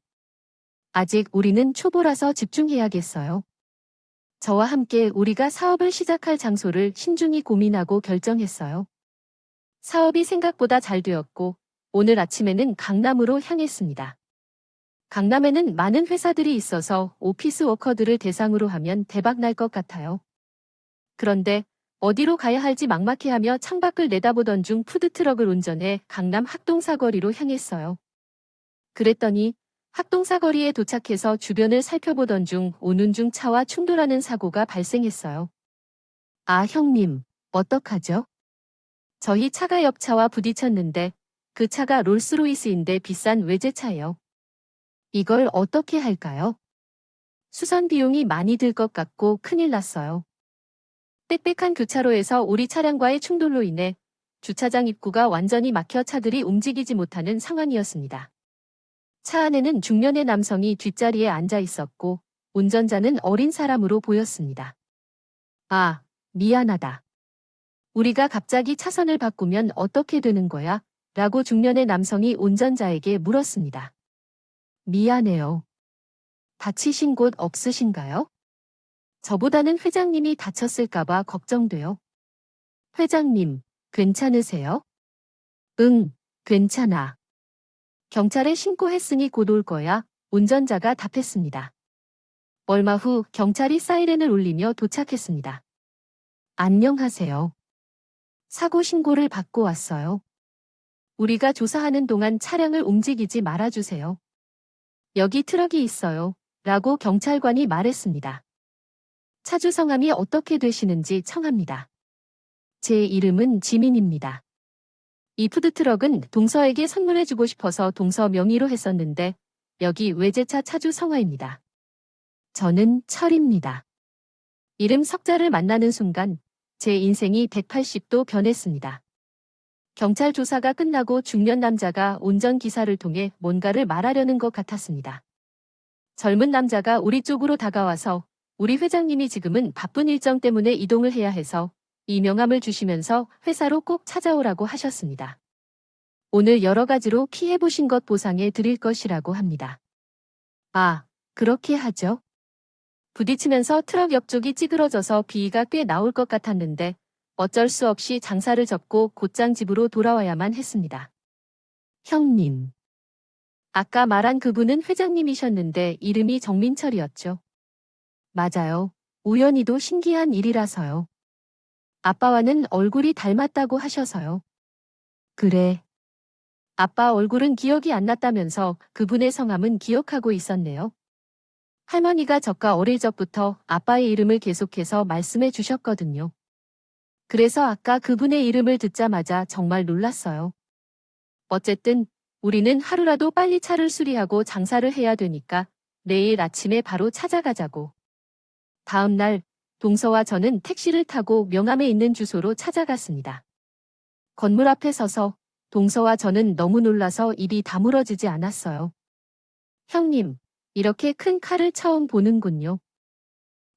아직 우리는 초보라서 집중해야겠어요. 저와 함께 우리가 사업을 시작할 장소를 신중히 고민하고 결정했어요. 사업이 생각보다 잘 되었고 오늘 아침에는 강남으로 향했습니다. 강남에는 많은 회사들이 있어서 오피스 워커들을 대상으로 하면 대박 날 것 같아요. 그런데 어디로 가야 할지 막막해하며 창밖을 내다보던 중 푸드트럭을 운전해 강남 학동사거리로 향했어요. 그랬더니 학동사거리에 도착해서 주변을 살펴보던 중 오는 중 차와 충돌하는 사고가 발생했어요. 아, 형님, 어떡하죠? 저희 차가 옆 차와 부딪혔는데 그 차가 롤스로이스인데 비싼 외제차예요. 이걸 어떻게 할까요? 수선 비용이 많이 들 것 같고 큰일 났어요. 빽빽한 교차로에서 우리 차량과의 충돌로 인해 주차장 입구가 완전히 막혀 차들이 움직이지 못하는 상황이었습니다. 차 안에는 중년의 남성이 뒷자리에 앉아 있었고 운전자는 어린 사람으로 보였습니다. 아, 미안하다. 우리가 갑자기 차선을 바꾸면 어떻게 되는 거야? 라고 중년의 남성이 운전자에게 물었습니다. 미안해요. 다치신 곳 없으신가요? 저보다는 회장님이 다쳤을까봐 걱정돼요. 회장님, 괜찮으세요? 응, 괜찮아. 경찰에 신고했으니 곧 올 거야. 운전자가 답했습니다. 얼마 후 경찰이 사이렌을 울리며 도착했습니다. 안녕하세요. 사고 신고를 받고 왔어요. 우리가 조사하는 동안 차량을 움직이지 말아주세요. 여기 트럭이 있어요. 라고 경찰관이 말했습니다. 차주 성함이 어떻게 되시는지 청합니다. 제 이름은 지민입니다. 이 푸드트럭은 동서에게 선물해주고 싶어서 동서 명의로 했었는데 여기 외제차 차주 성화입니다. 저는 철입니다. 이름 석자를 만나는 순간 제 인생이 180도 변했습니다. 경찰 조사가 끝나고 중년 남자가 운전기사를 통해 뭔가를 말하려는 것 같았습니다. 젊은 남자가 우리 쪽으로 다가와서 우리 회장님이 지금은 바쁜 일정 때문에 이동을 해야 해서 이 명함을 주시면서 회사로 꼭 찾아오라고 하셨습니다. 오늘 여러 가지로 피해보신 것 보상해 드릴 것이라고 합니다. 아, 그렇게 하죠. 부딪히면서 트럭 옆쪽이 찌그러져서 비위가 꽤 나올 것 같았는데 어쩔 수 없이 장사를 접고 곧장 집으로 돌아와야만 했습니다. 형님. 아까 말한 그분은 회장님이셨는데 이름이 정민철이었죠. 맞아요. 우연히도 신기한 일이라서요. 아빠와는 얼굴이 닮았다고 하셔서요. 그래. 아빠 얼굴은 기억이 안 났다면서 그분의 성함은 기억하고 있었네요. 할머니가 저가 어릴 적부터 아빠의 이름을 계속해서 말씀해 주셨거든요. 그래서 아까 그분의 이름을 듣자마자 정말 놀랐어요. 어쨌든 우리는 하루라도 빨리 차를 수리하고 장사를 해야 되니까 내일 아침에 바로 찾아가자고. 다음 날 동서와 저는 택시를 타고 명함에 있는 주소로 찾아갔습니다. 건물 앞에 서서 동서와 저는 너무 놀라서 입이 다물어지지 않았어요. 형님, 이렇게 큰 칼을 처음 보는군요.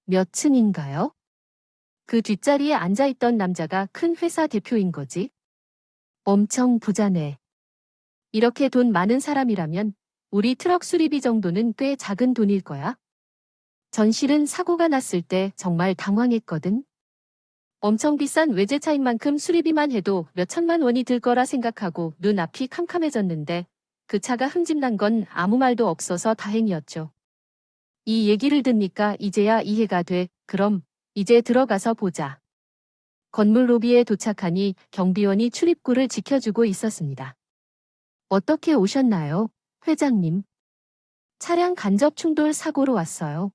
몇 층인가요? 그 뒷자리에 앉아있던 남자가 큰 회사 대표인 거지. 엄청 부자네. 이렇게 돈 많은 사람이라면 우리 트럭 수리비 정도는 꽤 작은 돈일 거야. 전 실은 사고가 났을 때 정말 당황했거든. 엄청 비싼 외제차인 만큼 수리비만 해도 몇 천만 원이 들 거라 생각하고 눈앞이 캄캄해졌는데 그 차가 흠집난 건 아무 말도 없어서 다행이었죠. 이 얘기를 듣니까 이제야 이해가 돼. 그럼 이제 들어가서 보자. 건물 로비에 도착하니 경비원이 출입구를 지켜주고 있었습니다. 어떻게 오셨나요, 회장님? 차량 간접 충돌 사고로 왔어요.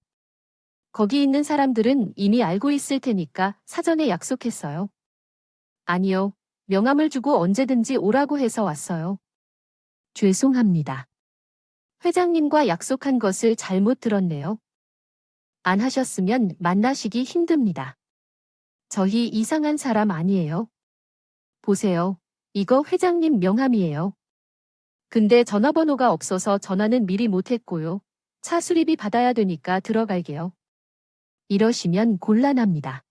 거기 있는 사람들은 이미 알고 있을 테니까 사전에 약속했어요. 아니요, 명함을 주고 언제든지 오라고 해서 왔어요. 죄송합니다. 회장님과 약속한 것을 잘못 들었네요. 안 하셨으면 만나시기 힘듭니다. 저희 이상한 사람 아니에요. 보세요. 이거 회장님 명함이에요. 근데 전화번호가 없어서 전화는 미리 못했고요. 차 수리비 받아야 되니까 들어갈게요. 이러시면 곤란합니다.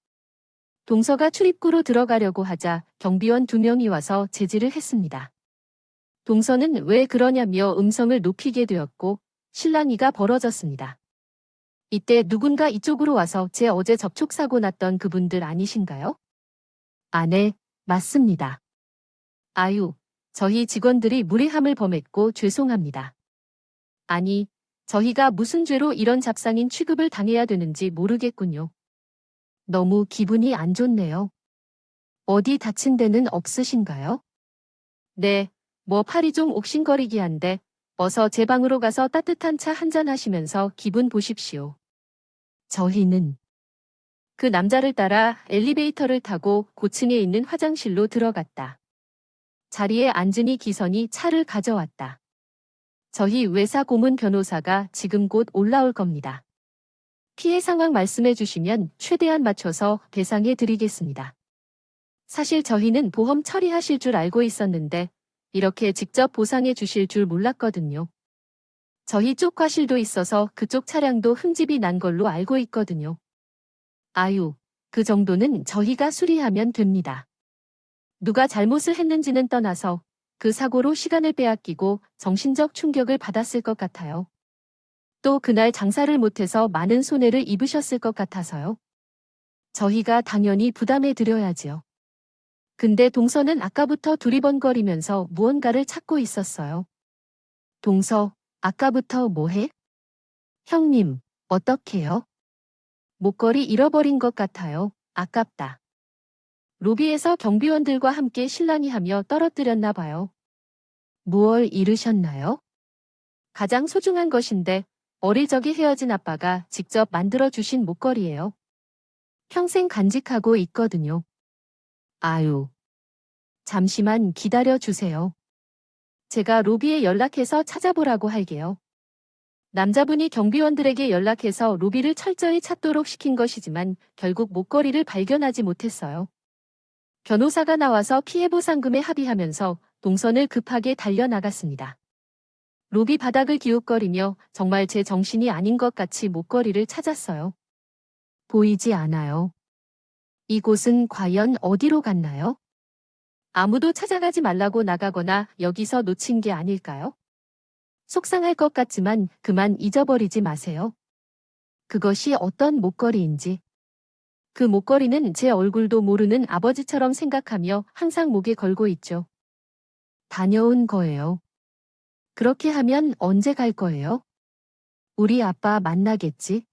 동서가 출입구로 들어가려고 하자 경비원 2명이 와서 제지를 했습니다. 동서는 왜 그러냐며 음성을 높이게 되었고 실랑이가 벌어졌습니다. 이때 누군가 이쪽으로 와서 제 어제 접촉사고 났던 그분들 아니신가요? 아, 네, 맞습니다. 아유, 저희 직원들이 무례함을 범했고 죄송합니다. 아니, 저희가 무슨 죄로 이런 잡상인 취급을 당해야 되는지 모르겠군요. 너무 기분이 안 좋네요. 어디 다친 데는 없으신가요? 네, 뭐 팔이 좀 옥신거리기 한데 어서 제 방으로 가서 따뜻한 차 한잔 하시면서 기분 보십시오. 저희는 그 남자를 따라 엘리베이터를 타고 고층에 있는 화장실로 들어갔다. 자리에 앉으니 기선이 차를 가져왔다. 저희 외사 고문 변호사가 지금 곧 올라올 겁니다. 피해 상황 말씀해 주시면 최대한 맞춰서 배상해 드리겠습니다. 사실 저희는 보험 처리하실 줄 알고 있었는데 이렇게 직접 보상해 주실 줄 몰랐거든요. 저희 쪽 과실도 있어서 그쪽 차량도 흠집이 난 걸로 알고 있거든요. 아유, 그 정도는 저희가 수리하면 됩니다. 누가 잘못을 했는지는 떠나서 그 사고로 시간을 빼앗기고 정신적 충격을 받았을 것 같아요. 또 그날 장사를 못해서 많은 손해를 입으셨을 것 같아서요. 저희가 당연히 부담해 드려야지요. 근데 동서는 아까부터 두리번거리면서 무언가를 찾고 있었어요. 동서, 아까부터 뭐해? 형님, 어떡해요? 목걸이 잃어버린 것 같아요. 아깝다. 로비에서 경비원들과 함께 실랑이하며 떨어뜨렸나 봐요. 무얼 잃으셨나요? 가장 소중한 것인데 어릴 적에 헤어진 아빠가 직접 만들어주신 목걸이에요. 평생 간직하고 있거든요. 아유. 잠시만 기다려 주세요. 제가 로비에 연락해서 찾아보라고 할게요. 남자분이 경비원들에게 연락해서 로비를 철저히 찾도록 시킨 것이지만 결국 목걸이를 발견하지 못했어요. 변호사가 나와서 피해보상금에 합의하면서 동선을 급하게 달려나갔습니다. 로비 바닥을 기웃거리며 정말 제 정신이 아닌 것 같이 목걸이를 찾았어요. 보이지 않아요. 이곳은 과연 어디로 갔나요? 아무도 찾아가지 말라고 나가거나 여기서 놓친 게 아닐까요? 속상할 것 같지만 그만 잊어버리지 마세요. 그것이 어떤 목걸이인지. 그 목걸이는 제 얼굴도 모르는 아버지처럼 생각하며 항상 목에 걸고 있죠. 다녀온 거예요. 그렇게 하면 언제 갈 거예요? 우리 아빠 만나겠지?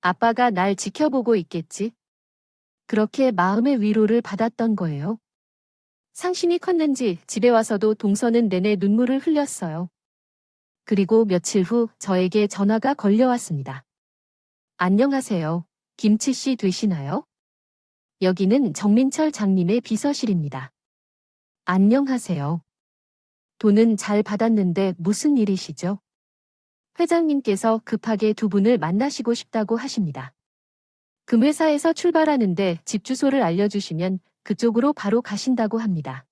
아빠가 날 지켜보고 있겠지? 그렇게 마음의 위로를 받았던 거예요. 상심이 컸는지 집에 와서도 동서는 내내 눈물을 흘렸어요. 그리고 며칠 후 저에게 전화가 걸려왔습니다. 안녕하세요. 김치 씨 되시나요? 여기는 정민철 장님의 비서실입니다. 안녕하세요. 돈은 잘 받았는데 무슨 일이시죠? 회장님께서 급하게 두 분을 만나시고 싶다고 하십니다. 금회사에서 출발하는데 집 주소를 알려주시면 그쪽으로 바로 가신다고 합니다.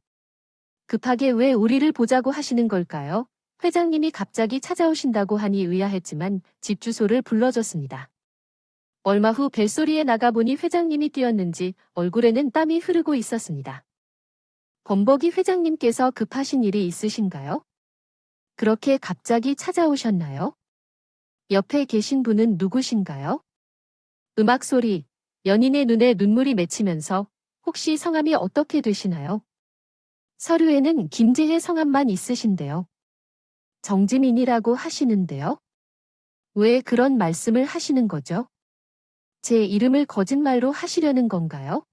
급하게 왜 우리를 보자고 하시는 걸까요? 회장님이 갑자기 찾아오신다고 하니 의아했지만 집 주소를 불러줬습니다. 얼마 후 벨소리에 나가보니 회장님이 뛰었는지 얼굴에는 땀이 흐르고 있었습니다. 범벅이 회장님께서 급하신 일이 있으신가요? 그렇게 갑자기 찾아오셨나요? 옆에 계신 분은 누구신가요? 음악 소리, 연인의 눈에 눈물이 맺히면서 혹시 성함이 어떻게 되시나요? 서류에는 김재혜 성함만 있으신데요. 정지민이라고 하시는데요. 왜 그런 말씀을 하시는 거죠? 제 이름을 거짓말로 하시려는 건가요?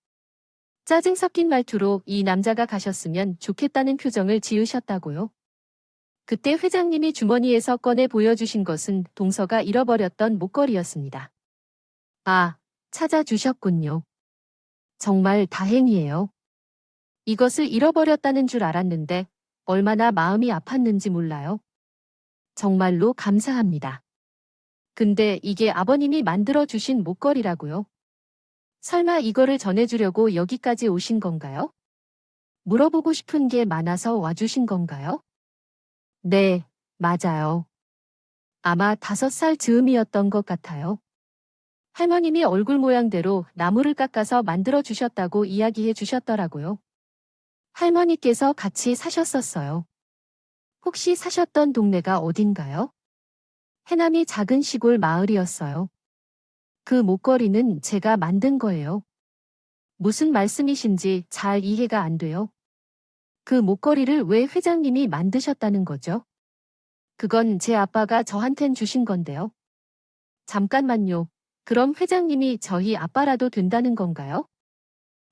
짜증 섞인 말투로 이 남자가 가셨으면 좋겠다는 표정을 지으셨다고요. 그때 회장님이 주머니에서 꺼내 보여주신 것은 동서가 잃어버렸던 목걸이였습니다. 아, 찾아주셨군요. 정말 다행이에요. 이것을 잃어버렸다는 줄 알았는데 얼마나 마음이 아팠는지 몰라요. 정말로 감사합니다. 근데 이게 아버님이 만들어주신 목걸이라고요? 설마 이거를 전해주려고 여기까지 오신 건가요? 물어보고 싶은 게 많아서 와주신 건가요? 네, 맞아요. 아마 5살 즈음이었던 것 같아요. 할머님이 얼굴 모양대로 나무를 깎아서 만들어주셨다고 이야기해 주셨더라고요. 할머니께서 같이 사셨었어요. 혹시 사셨던 동네가 어딘가요? 해남이 작은 시골 마을이었어요. 그 목걸이는 제가 만든 거예요. 무슨 말씀이신지 잘 이해가 안 돼요. 그 목걸이를 왜 회장님이 만드셨다는 거죠? 그건 제 아빠가 저한텐 주신 건데요. 잠깐만요. 그럼 회장님이 저희 아빠라도 된다는 건가요?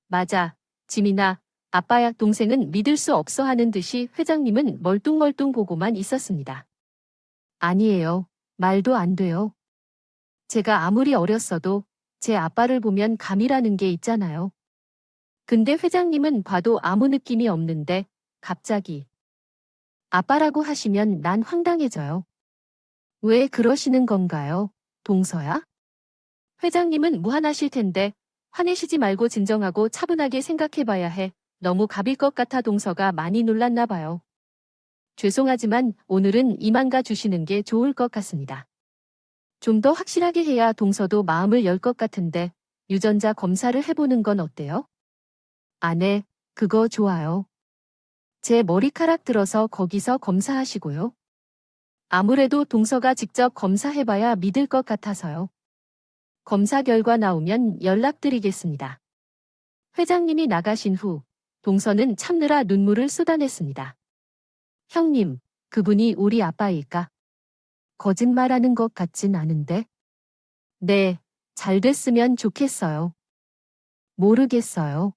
맞아. 지민아, 아빠야 동생은 믿을 수 없어 하는 듯이 회장님은 멀뚱멀뚱 보고만 있었습니다. 아니에요. 말도 안 돼요. 제가 아무리 어렸어도 제 아빠를 보면 감이라는 게 있잖아요. 근데 회장님은 봐도 아무 느낌이 없는데 갑자기 아빠라고 하시면 난 황당해져요. 왜 그러시는 건가요? 동서야? 회장님은 무한하실 텐데 화내시지 말고 진정하고 차분하게 생각해봐야 해. 너무 갑일 것 같아 동서가 많이 놀랐나 봐요. 죄송하지만 오늘은 이만 주시는 게 좋을 것 같습니다. 좀 더 확실하게 해야 동서도 마음을 열 것 같은데 유전자 검사를 해보는 건 어때요? 네, 그거 좋아요. 제 머리카락 들어서 거기서 검사하시고요. 아무래도 동서가 직접 검사해봐야 믿을 것 같아서요. 검사 결과 나오면 연락드리겠습니다. 회장님이 나가신 후 동서는 참느라 눈물을 쏟아냈습니다. 형님, 그분이 우리 아빠일까? 거짓말하는 것 같진 않은데? 네, 잘 됐으면 좋겠어요. 모르겠어요.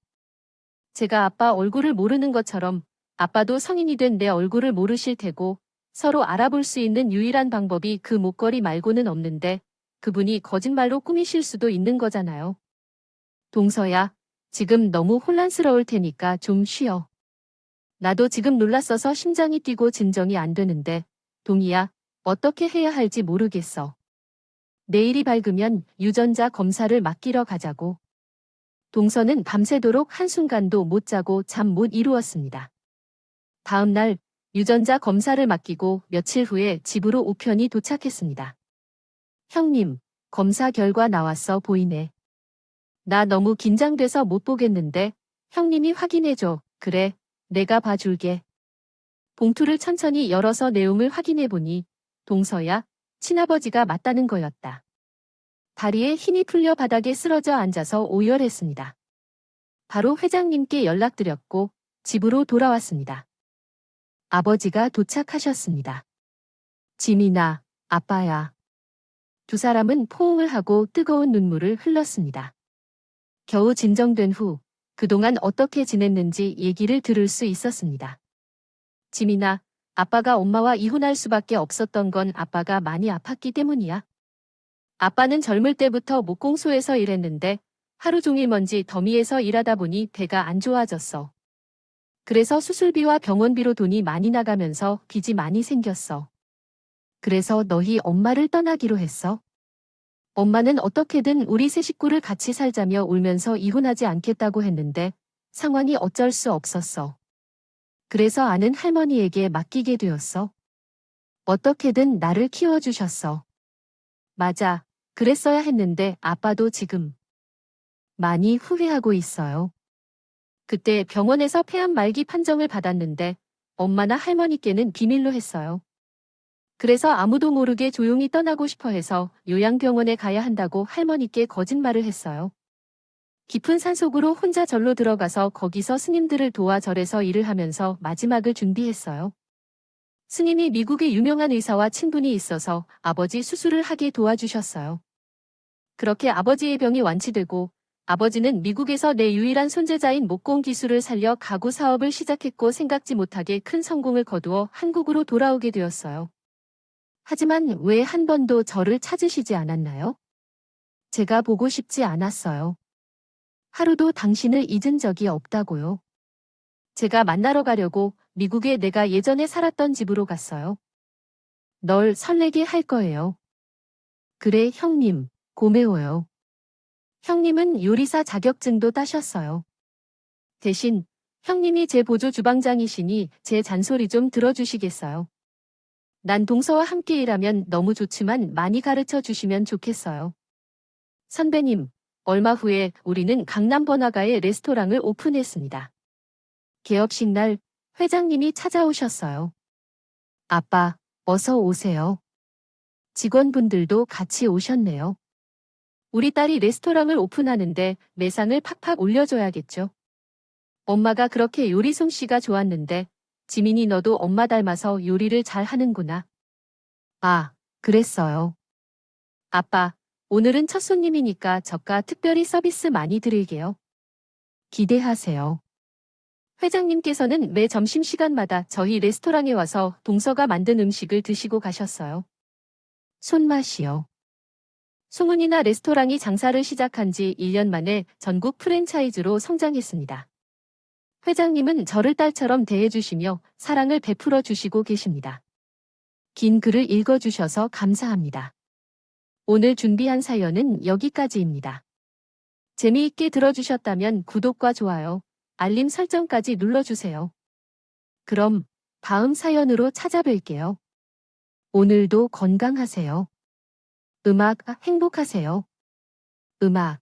제가 아빠 얼굴을 모르는 것처럼 아빠도 성인이 된 내 얼굴을 모르실 테고 서로 알아볼 수 있는 유일한 방법이 그 목걸이 말고는 없는데 그분이 거짓말로 꾸미실 수도 있는 거잖아요. 동서야, 지금 너무 혼란스러울 테니까 좀 쉬어. 나도 지금 놀랐어서 심장이 뛰고 진정이 안 되는데 동희야, 어떻게 해야 할지 모르겠어. 내일이 밝으면 유전자 검사를 맡기러 가자고. 동서는 밤새도록 한순간도 못 자고 잠 못 이루었습니다. 다음 날 유전자 검사를 맡기고 며칠 후에 집으로 우편이 도착했습니다. 형님, 검사 결과 나왔어 보이네. 나 너무 긴장돼서 못 보겠는데 형님이 확인해줘. 그래, 내가 봐줄게. 봉투를 천천히 열어서 내용을 확인해보니 동서야, 친아버지가 맞다는 거였다. 다리에 힘이 풀려 바닥에 쓰러져 앉아서 오열했습니다. 바로 회장님께 연락드렸고 집으로 돌아왔습니다. 아버지가 도착하셨습니다. 지민아, 아빠야. 두 사람은 포옹을 하고 뜨거운 눈물을 흘렸습니다. 겨우 진정된 후 그동안 어떻게 지냈는지 얘기를 들을 수 있었습니다. 지민아, 아빠가 엄마와 이혼할 수밖에 없었던 건 아빠가 많이 아팠기 때문이야. 아빠는 젊을 때부터 목공소에서 일했는데 하루 종일 먼지 더미에서 일하다 보니 배가 안 좋아졌어. 그래서 수술비와 병원비로 돈이 많이 나가면서 빚이 많이 생겼어. 그래서 너희 엄마를 떠나기로 했어. 엄마는 어떻게든 우리 세 식구를 같이 살자며 울면서 이혼하지 않겠다고 했는데 상황이 어쩔 수 없었어. 그래서 아는 할머니에게 맡기게 되었어. 어떻게든 나를 키워주셨어. 맞아. 그랬어야 했는데 아빠도 지금 많이 후회하고 있어요. 그때 병원에서 폐암 말기 판정을 받았는데 엄마나 할머니께는 비밀로 했어요. 그래서 아무도 모르게 조용히 떠나고 싶어 해서 요양병원에 가야 한다고 할머니께 거짓말을 했어요. 깊은 산속으로 혼자 절로 들어가서 거기서 스님들을 도와 절에서 일을 하면서 마지막을 준비했어요. 스님이 미국의 유명한 의사와 친분이 있어서 아버지 수술을 하게 도와주셨어요. 그렇게 아버지의 병이 완치되고 아버지는 미국에서 내 유일한 손재자인 목공 기술을 살려 가구 사업을 시작했고 생각지 못하게 큰 성공을 거두어 한국으로 돌아오게 되었어요. 하지만 왜 한 번도 저를 찾으시지 않았나요? 제가 보고 싶지 않았어요. 하루도 당신을 잊은 적이 없다고요. 제가 만나러 가려고 미국에 내가 예전에 살았던 집으로 갔어요. 널 설레게 할 거예요. 그래, 형님. 고매워요. 형님은 요리사 자격증도 따셨어요. 대신 형님이 제 보조 주방장이시니 제 잔소리 좀 들어주시겠어요? 난 동서와 함께 일하면 너무 좋지만 많이 가르쳐 주시면 좋겠어요. 선배님, 얼마 후에 우리는 강남 번화가에 레스토랑을 오픈했습니다. 개업식 날 회장님이 찾아오셨어요. 아빠, 어서 오세요. 직원분들도 같이 오셨네요. 우리 딸이 레스토랑을 오픈하는데 매상을 팍팍 올려줘야겠죠. 엄마가 그렇게 요리 솜씨가 좋았는데 지민이 너도 엄마 닮아서 요리를 잘 하는구나. 아, 그랬어요. 아빠, 오늘은 첫 손님이니까 저가 특별히 서비스 많이 드릴게요. 기대하세요. 회장님께서는 매 점심시간마다 저희 레스토랑에 와서 동서가 만든 음식을 드시고 가셨어요. 손맛이요. 소문이나 레스토랑이 장사를 시작한 지 1년 만에 전국 프랜차이즈로 성장했습니다. 회장님은 저를 딸처럼 대해주시며 사랑을 베풀어 주시고 계십니다. 긴 글을 읽어주셔서 감사합니다. 오늘 준비한 사연은 여기까지입니다. 재미있게 들어주셨다면 구독과 좋아요, 알림 설정까지 눌러주세요. 그럼 다음 사연으로 찾아뵐게요. 오늘도 건강하세요. 음악 행복하세요. 음악